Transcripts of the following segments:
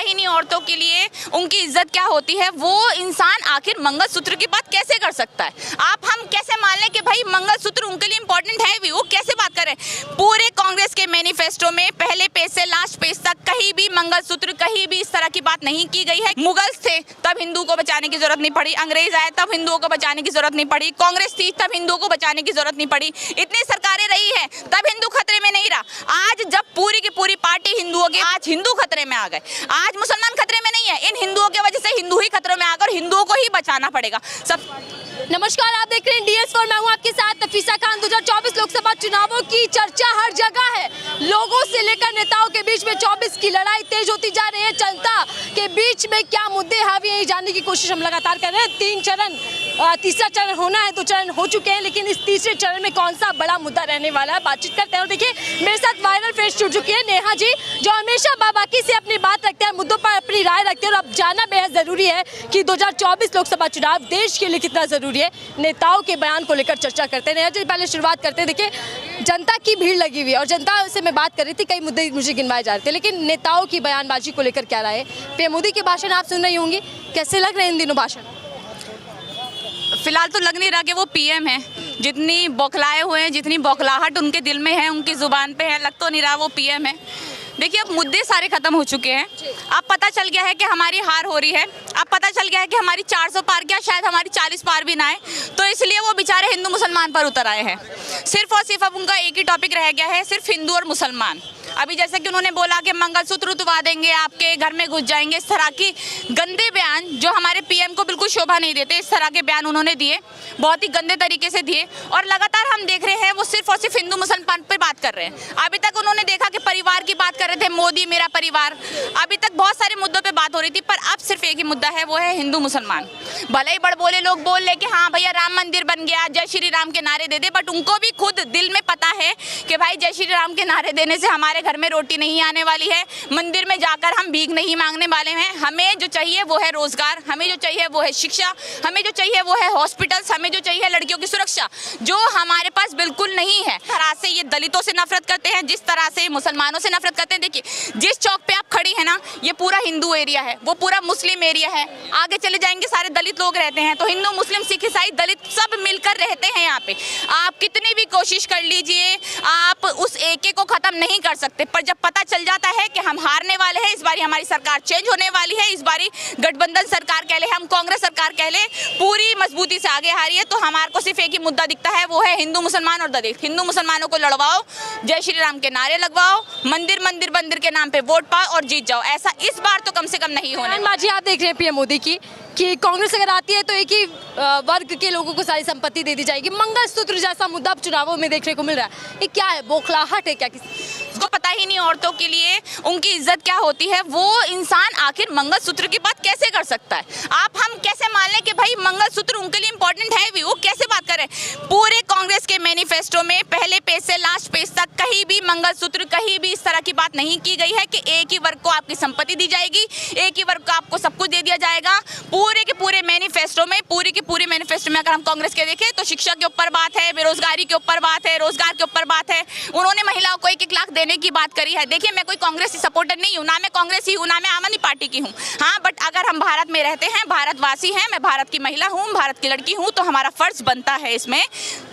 ही नहीं औरतों के लिए उनकी इज्जत क्या होती है। वो इंसान आखिर मंगलसूत्र की बात कैसे कर सकता है? आप हम कैसे मान लें कि भाई मंगलसूत्र उनके लिए इंपॉर्टेंट है भी? वो कैसे बात करें? पूरे कांग्रेस के मैनिफेस्टो में पहले पेज से लास्ट पेज तक कहीं भी मंगलसूत्र, कहीं भी इस तरह की बात नहीं की गई है। मुगल्स थे तब हिंदू को बचाने की जरूरत नहीं पड़ी, अंग्रेज आए तब हिंदुओं को बचाने की जरूरत नहीं पड़ी, कांग्रेस थी तब हिंदुओं को बचाने की जरूरत नहीं पड़ी, इतनी सरकारें रही है तब हिंदू खतरे में नहीं रहा। आज जब पूरी की पूरी पार्टी हिंदुओं की, आज हिंदू खतरे में आ गए, आज मुसलमान खतरे में नहीं है। इन हिंदुओं की वजह से हिंदू ही खतरों में आ गए और हिंदुओं को ही बचाना पड़ेगा सब। नमस्कार, आप देख रहे हैं DS4, मैं हूं आपके साथ नफीसा खान। 2024 लोकसभा चुनावों की चर्चा हर जगह है। लोगों से लेकर नेताओं के बीच में 24 की लड़ाई तेज होती जा रही है। जनता के बीच में क्या मुद्दे हावी हैं, ये जानने की कोशिश हम लगातार कर रहे हैं। 3 चरण, तीसरा चरण होना है, 2 चरण हो चुके हैं, लेकिन इस तीसरे चरण में कौन सा बड़ा मुद्दा रहने वाला है, बातचीत करते हैं। और देखिए, मेरे साथ वायरल फेस जुड़ चुकी है नेहा जी, जो हमेशा बाकी से अपनी बात रखते हैं, मुद्दों पर अपनी राय रखते हैं। और अब जानना बेहद जरूरी है कि 2024 लोकसभा चुनाव देश के लिए कितना जरूरी है। नेताओं के बयान को लेकर चर्चा करते हैं। नेहा जी, पहले शुरुआत करते हैं। देखिए, जनता की भीड़ लगी हुई है और जनता से मैं बात कर रही थी, कई मुद्दे मुझे गिनवाए जा रहे थे, लेकिन नेताओं की बयानबाजी को लेकर क्या राय है? पीएम मोदी के भाषण आप सुन रही होंगी, कैसे लग रहे हैं इन दिनों भाषण? फिलहाल तो लग नहीं रहा कि वो पीएम है। जितनी बौखलाए हुए हैं, जितनी बौखलाहट उनके दिल में है, उनकी जुबान पे है, लग तो नहीं रहा वो पीएम है। देखिए, अब मुद्दे सारे खत्म हो चुके हैं। अब पता चल गया है कि हमारी हार हो रही है। अब पता चल गया है कि हमारी 400 पार क्या, शायद हमारी 40 पार भी ना आए। तो इसलिए वो बेचारे हिंदू मुसलमान पर उतर आए हैं। सिर्फ और सिर्फ अब उनका एक ही टॉपिक रह गया है, सिर्फ हिंदू और मुसलमान। अभी जैसे कि उन्होंने बोला कि मंगलसूत्र उतरवा देंगे, आपके घर में घुस जाएंगे, इस तरह की गंदे बयान जो हमारे पीएम को बिल्कुल शोभा नहीं देते, इस तरह के बयान उन्होंने दिए, बहुत ही गंदे तरीके से दिए। और लगातार हम देख रहे हैं वो सिर्फ और सिर्फ हिंदू मुसलमान पर बात कर रहे हैं। अभी तक उन्होंने देखा कि परिवार की बात कर रहे थे, मोदी मेरा परिवार। अभी तक बहुत सारे मुद्दों पे बात हो रही थी, पर अब सिर्फ एक ही मुद्दा है, वो है हिंदू मुसलमान। भले ही बड़ बोले लोग बोल ले कि हाँ भैया राम मंदिर बन गया, जय श्री राम के नारे दे दे, बट उनको भी खुद दिल में पता है कि भाई जय श्री राम के नारे देने से हमारे घर में रोटी नहीं आने वाली है, मंदिर में जाकर हम भीख नहीं मांगने वाले हैं। हमें जो चाहिए वो है रोजगार, हमें जो चाहिए वो है शिक्षा, हमें जो चाहिए वो है हॉस्पिटल्स, हमें जो चाहिए लड़कियों की सुरक्षा, जो हमारे पास बिल्कुल नहीं है। जिस तरह से ये दलितों से नफरत करते हैं, जिस तरह से मुसलमानों से नफरत करते हैं, देखिए जिस चौक पे आप खड़ी है ना, ये पूरा हिंदू एरिया है, वो पूरा मुस्लिम एरिया है। आगे चले जाएंगे सारे दलित लोग रहते हैं। तो हिंदू मुस्लिम सिख ईसाई दलित सब मिलकर रहते हैं यहाँ पे। आप कितनी भी कोशिश कर लीजिए, आप उस एके को खत्म नहीं कर सकते। पर जब पता चल जाता है कि हम हारने वाले हैं, इस बारी हमारी सरकार चेंज होने वाली है, इस बारी गठबंधन सरकार कह ले, हम कांग्रेस सरकार कह ले, पूरी मजबूती से आगे हारी है, तो हमारे को सिर्फ एक ही मुद्दा दिखता है, वो है हिंदू मुसलमान और दलित। हिंदू मुसलमानों को लड़वाओ, जय श्री राम के नारे लगवाओ, मंदिर मंदिर मंदिर के नाम पे वोट पाओ और जीत जाओ। ऐसा इस बार तो कम से कम नहीं होने। माजी, आप देख रहे हैं पीएम मोदी की कि कांग्रेस अगर आती है तो एक ही वर्ग के लोगों को सारी संपत्ति दे दी जाएगी। मंगलसूत्र जैसा मुद्दा अब चुनावों में देखने को मिल रहा है, ये क्या है? बौखलाहट है क्या? उसको पता ही नहीं औरतों के लिए उनकी इज्जत क्या होती है। वो इंसान आखिर मंगलसूत्र की बात कैसे कर सकता है? आप हम कैसे मान लें कि भाई मंगलसूत्र उनके लिए इंपॉर्टेंट है भी? वो कैसे बात करें? पूरे कांग्रेस के मैनिफेस्टो में पहले पेज से लास्ट पेज तक कहीं भी मंगलसूत्र, कहीं भी इस तरह की बात नहीं की गई है कि एक ही वर्ग को आपकी संपत्ति दी जाएगी, एक ही वर्ग को आपको सब कुछ दे दिया जाएगा। पूरे के पूरे मैनिफेस्टो में, पूरी के पूरे मैनिफेस्टो में अगर हम कांग्रेस के देखें तो शिक्षा के ऊपर बात है, बेरोजगारी के ऊपर बात है, रोजगार के ऊपर बात है। उन्होंने महिलाओं को 1-1 लाख देने की बात करी है। देखिए, मैं कोई कांग्रेस की सपोर्टर नहीं हूँ, ना मैं कांग्रेस ही हूँ, ना मैं आम आदमी पार्टी की हूँ। हाँ, बट अगर हम भारत में रहते हैं, भारतवासी हैं, मैं भारत की महिला हूँ, भारत की लड़की हूँ, तो हमारा फर्ज बनता है इसमें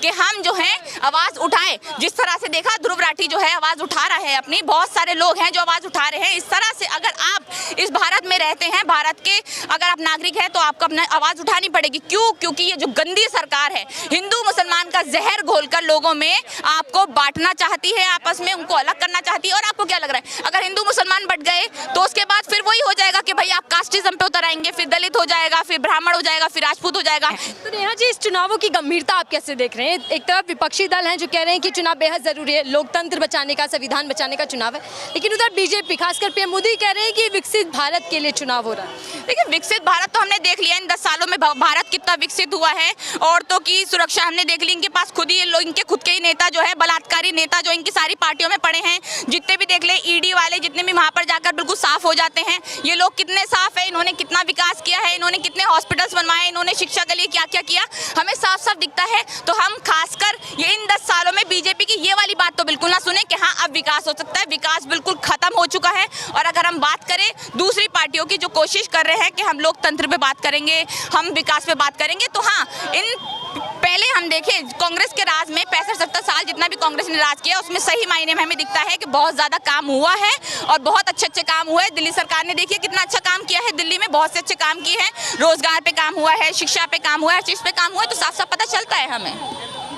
कि हम जो है आवाज उठाएं। जिस तरह से देखा ध्रुव राठी जो है आवाज उठा रहा है अपनी, बहुत सारे लोग हैं जो आवाज उठा रहे हैं। इस तरह से अगर आप इस भारत में रहते हैं, भारत के अगर आप नागरिक हैं, तो आपको अपना आवाज उठानी पड़ेगी। क्यों? क्योंकि ये जो गंदी सरकार है, हिंदू मुसलमान का जहर घोलकर लोगों में आपको बांटना चाहती है, आपस में उनको अलग करना चाहती है। और आपको क्या लग रहा है, अगर हिंदू मुसलमान बट गए तो उसके बाद फिर वही हो जाएगा कि भाई आप कास्टिज्म पे उतर आएंगे, फिर दलित हो जाएगा, फिर ब्राह्मण हो जाएगा, फिर राजपूत हो जाएगा। तो नेहा जी, इस चुनावों की गंभीरता आप कैसे देख रहे हैं? एक तरफ विपक्षी दल हैं जो कह रहे हैं कि चुनाव बेहद जरूरी है, लोकतंत्र बचाने का, संविधान बचाने का चुनाव है, लेकिन उधर बीजेपी खासकर पीएम मोदी कह रहे हैं कि विकसित भारत के लिए चुनाव हो रहा है। देखिए, विकसित भारत तो हमने देख लिया इन 10 सालों में भारत कितना विकसित हुआ है। औरतों की सुरक्षा हमने देख ली, इनके पास खुद ही लोग, इनके खुद के ही नेता जो है बलात्कारी नेता जो इनकी सारी पार्टियों में पड़े हैं, जितने भी देख ले ईडी वाले जितने भी वहाँ पर जाकर बिल्कुल साफ हो जाते हैं। ये लोग कितने साफ है, इन्होंने कितना विकास किया है, इन्होंने कितने हॉस्पिटल्स बनवाए, इन्होंने शिक्षा के लिए क्या क्या किया, हमें साफ साफ दिखता है। तो हम खासकर ये इन 10 सालों में बीजेपी की ये वाली बात तो बिल्कुल ना सुने कि हाँ अब विकास हो सकता है। विकास बिल्कुल खत्म हो चुका है। और अगर हम बात करें दूसरी पार्टियों की जो कोशिश कर रहे हैं कि हम लोकतंत्र पे बात करेंगे, हम विकास पे बात करेंगे, तो हाँ, इन पहले हम देखें कांग्रेस के राज में 65-70 साल जितना भी कांग्रेस ने राज किया उसमें सही मायने में हमें दिखता है कि बहुत ज़्यादा काम हुआ है और बहुत अच्छे काम हुए। दिल्ली सरकार ने देखिए कितना अच्छा काम किया है, दिल्ली में बहुत से अच्छे काम किए हैं, रोजगार पे काम हुआ है, शिक्षा पे काम हुआ है, हर चीज़ पे काम हुआ है, तो साफ साफ पता चलता है हमें।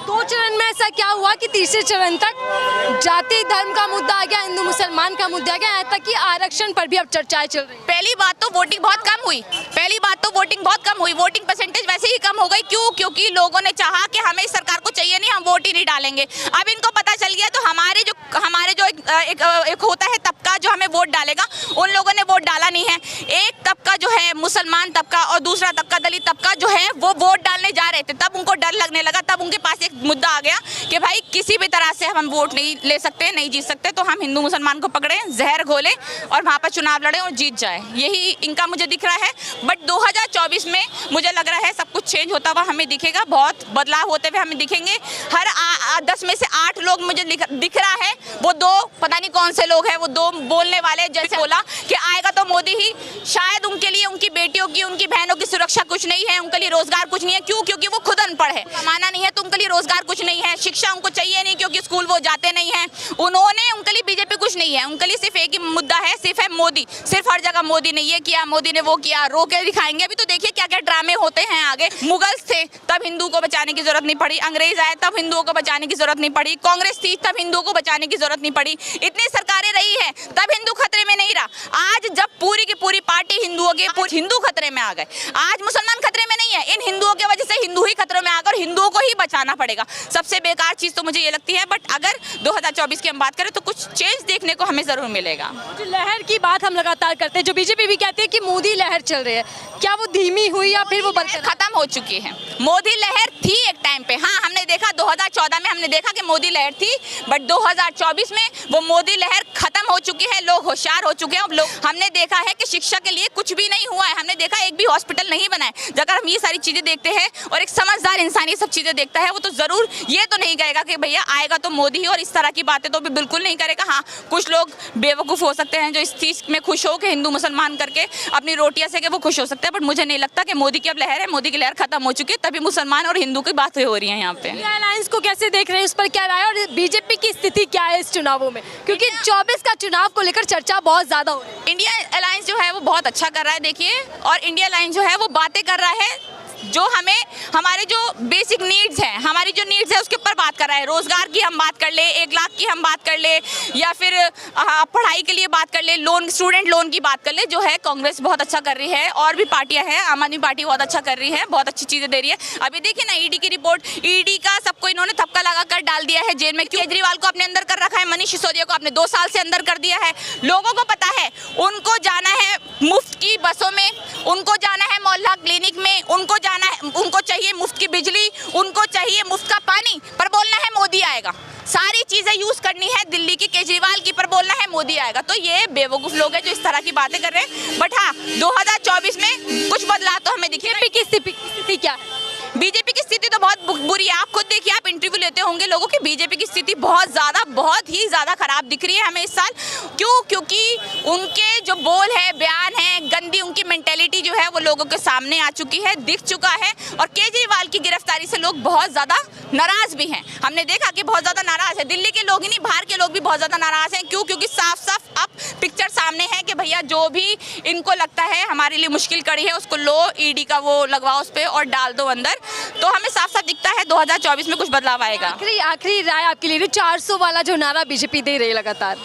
2 चरण में ऐसा क्या हुआ कि तीसरे चरण तक जाति धर्म का मुद्दा आ गया, हिंदू मुसलमान का मुद्दा आ गया, यहाँ तक कि आरक्षण पर भी अब चर्चाएं चल रही हैं। पहली बात तो वोटिंग बहुत कम हुई, वोटिंग परसेंटेज वैसे ही कम हो गई। क्यों? क्योंकि लोगों ने चाहा कि हमें इस सरकार को चाहिए नहीं, हम वोट ही नहीं डालेंगे। अब इनको पता चल गया, तो हमारे जो एक होता है तबका जो हमें वोट डालेगा, उन लोगों ने वोट डाला नहीं है। एक तबका जो है मुसलमान तबका और दूसरा तबका दलित तबका जो है वो वोट डालने जा रहे थे, तब उनको डर लगने लगा, तब उनके पास एक मुद्दा आ गया कि भाई किसी भी तरह से हम वोट नहीं ले सकते, नहीं जीत सकते, तो हम हिंदू मुसलमान को पकड़े, जहर घोले और वहाँ पर चुनाव लड़े और जीत जाए। यही इनका मुझे दिख रहा है। बट 2024 में मुझे लग रहा है सब कुछ चेंज होता हुआ हमें दिखेगा, बहुत बदलाव होते हुए हमें दिखेंगे। हर 10 में से 8 लोग मुझे दिख रहा है, वो 2 पता नहीं कौन से लोग हैं, वो 2 बोलने वाले, जैसे बोला कि आएगा तो मोदी ही। शायद उनके लिए उनकी बेटियों की, उनकी बहनों की सुरक्षा कुछ नहीं है, उनके लिए रोजगार कुछ नहीं है। क्यों? क्योंकि वो खुद अनपढ़ है, कमाना नहीं है, तो उनके लिए रोजगार कुछ नहीं है, शिक्षा उनको चाहिए नहीं क्योंकि स्कूल वो जाते नहीं हैं। उनके लिए बीजेपी कुछ नहीं है, उनके लिए सिर्फ एक ही मुद्दा है, सिर्फ है मोदी। सिर्फ हर जगह मोदी ने ये किया, मोदी ने वो किया, रो के दिखाएंगे। अभी तो देखिए क्या क्या ड्रामे होते हैं आगे। मुगल्स थे तब हिंदू को बचाने की जरूरत नहीं पड़ी, अंग्रेज आए तब हिंदुओं को बचाने की जरूरत नहीं पड़ी, कांग्रेस थी तब हिंदुओं को बचाने की जरूरत नहीं पड़ी, इतनी सरकारें रही है तब हिंदू खतरे में नहीं रहा। आज जब पूरी की पूरी पार्टी हिंदुओं के हिंदू खतरे में आ गए, आज मुसलमान खतरे में नहीं है, इन हिंदुओं की वजह से हिंदू ही खतरों में आ गए और हिंदुओं को ही बचाना पड़ेगा। सबसे बेकार चीज तो मुझे ये लगती है। बट अगर 2024 की हम बात करें तो कुछ चेंज देखने को हमें जरूर मिलेगा। जो लहर की बात हम लगातार करते हैं, जो बीजेपी भी कहती है कि मोदी लहर चल रही है, क्या वो धीमी हुई या फिर वो खत्म हो चुकी है? मोदी लहर थी एक टाइम पे, हाँ हमने देखा 2014 में हमने देखा कि मोदी लहर थी, बट 2024 में वो मोदी लहर खत्म हो चुकी है। लोग होशियार हो चुके हैं। हमने देखा है कि शिक्षा के लिए कुछ भी नहीं हुआ है, हमने देखा एक भी हॉस्पिटल नहीं बना है। अगर हम ये सारी चीजें देखते हैं और एक समझदार इंसान ये सब चीजें देखता है, वो तो जरूर ये तो नहीं कहेगा कि भैया आएगा तो मोदी ही, और इस तरह की बातें तो भी बिल्कुल नहीं करेगा। हाँ, कुछ लोग बेवकूफ़ हो सकते हैं जो इस चीज़ में खुश हो कि हिंदू मुसलमान करके अपनी रोटियां से के वो खुश हो सकते हैं, बट मुझे नहीं लगता कि मोदी की अब लहर है। मोदी की लहर खत्म हो चुकी है, तभी मुसलमान और हिंदू की बातें हो रही हैं यहाँ पे। इंडिया अलायंस को कैसे देख रहे हैं, उस पर क्या राय, और बीजेपी की स्थिति क्या है इस चुनावों में, क्योंकि 24 का चुनाव को लेकर चर्चा बहुत ज्यादा हो रही है। इंडिया अलायंस जो है वो बहुत अच्छा कर रहा है देखिए, और इंडिया अलायंस जो है वो बातें कर रहा है जो हमें हमारे जो बेसिक नीड्स हैं, हमारी जो नीड्स है उसके ऊपर बात कर रहा है। रोजगार की हम बात कर ले, 1 लाख की हम बात कर ले, या फिर पढ़ाई के लिए बात कर ले, लोन, स्टूडेंट लोन की बात कर ले, जो है कांग्रेस बहुत अच्छा कर रही है। और भी पार्टियां हैं, आम आदमी पार्टी बहुत अच्छा कर रही है, बहुत अच्छी चीजें दे रही है। अभी देखिए ना ईडी की रिपोर्ट, ईडी का सबको इन्होंने थपका लगा कर डाल दिया है जेल में। केजरीवाल को अपने अंदर कर रखा है, मनीष सिसोदिया को आपने 2 साल से अंदर कर दिया है। लोगों को पता है उनको जाना है मुफ्त की बसों में, उनको जाना है मोहल्ला क्लिनिक में, उनको जाना है, उनको चाहिए मुफ्त की बिजली, उनको चाहिए मुफ्त का पानी, पर बोलना है मोदी आएगा। सारी चीजें यूज करनी है दिल्ली की केजरीवाल की, पर बोलना है मोदी आएगा। तो ये बेवकूफ लोग हैं जो इस तरह की बातें कर रहे हैं। बट हाँ, 2024 में कुछ बदलाव तो हमें दिखे। बीजेपी की स्थिति क्या है? बीजेपी की स्थिति तो बहुत बुरी है। आप खुद देखिए, आप इंटरव्यू लेते होंगे लोगों की, बीजेपी की स्थिति बहुत ही ज्यादा खराब दिख रही है हमें इस साल। क्यों? क्योंकि उनके जो बोल है, बयान है, गंदी उनकी मेंटेलिटी जो है वो लोगों के सामने आ चुकी है, दिख चुका है। और केजरीवाल की गिरफ्तारी से लोग बहुत ज्यादा नाराज भी हैं। हमने देखा कि बहुत ज्यादा नाराज है, दिल्ली के लोग ही नहीं, बाहर के लोग भी बहुत ज्यादा नाराज हैं। क्यों? क्योंकि साफ साफ अब पिक्चर सामने है कि भैया जो भी इनको लगता है हमारे लिए मुश्किल कड़ी है, उसको लो, ईडी का वो लगवाओ उस पर और डाल दो अंदर। तो हमें साफ साफ दिखता है 2024 में कुछ बदलाव आएगा। आखिरी राय आपके लिए, 400 वाला जो नारा बीजेपी दे रही है लगातार,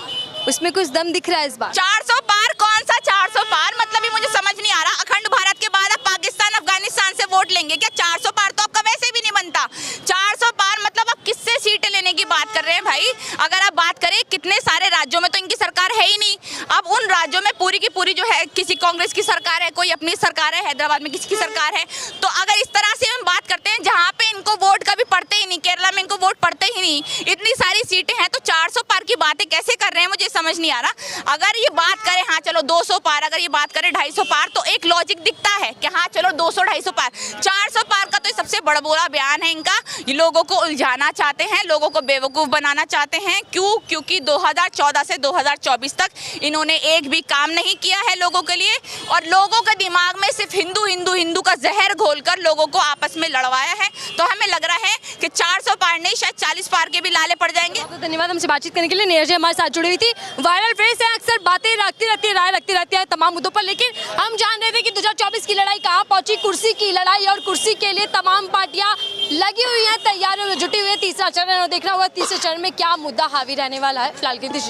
उसमें कुछ दम दिख रहा है इस बार? 400 पार? कौन सा 400 पार? मतलब ही मुझे समझ नहीं आ रहा। अखंड भारत के बाद अब पाकिस्तान अफगानिस्तान से वोट लेंगे क्या? 400 पार तो आपका वैसे भी नहीं बनता। 400 पार मतलब आप किससे सीटें लेने की बात कर रहे हैं भाई? अगर आप बात करें कितने सारे राज्यों में तो इनकी सरकार है ही नहीं। अब उन राज्यों में पूरी की पूरी पूरी जो है किसी कांग्रेस की सरकार है, कोई अपनी सरकार है, हैदराबाद में किसी की सरकार है। तो अगर इस तरह से हम बात करते हैं जहाँ पे इनको वोट कभी पड़ते ही नहीं, केरला में इनको वोट पड़ते ही नहीं, इतनी सारी सीटें हैं, तो 400 पार की बातें कैसे कर रहे हैं मुझे समझ नहीं आ रहा। अगर ये बात करें हाँ चलो 200 पार, अगर ये बात करें 250 पार, तो एक लॉजिक दिखता है कि हाँ चलो 200-250 पार। 400 पार का तो सबसे बड़ा बुरा बयान है इनका। ये लोगों को उलझाना चाहते हैं, लोगों को बेवकूफ़ बनाना चाहते हैं। क्यों? क्योंकि 2014 से 2024 तक इन्होंने एक भी काम नहीं किया है लोगों के लिए, और लोगों के दिमाग में सिर्फ हिंदू हिंदू हिंदू का जहर घोलकर लोगों को आपस में लड़वाया है। तो हमें लग रहा है कि 400 पार नहीं, शायद 40 पार के भी लाले पड़ जाएंगे। बहुत धन्यवाद हमसे बातचीत करने के लिए। नीरज हमारे साथ जुड़ी हुई थी। वायरल फ्रेज है, अक्सर बातें रखती रहती है, राय रखती रहती है तमाम मुद्दों पर, लेकिन हम जान रहे थे कि 2024 की लड़ाई कहाँ पहुंची। कुर्सी की लड़ाई, और कुर्सी के लिए तमाम पार्टियां लगी हुई हैं, तैयारियों में जुटी हुई है। तीसरा चरण देखना होगा तीसरे चरण में क्या मुद्दा हावी रहने वाला है। फिलहाल के लिए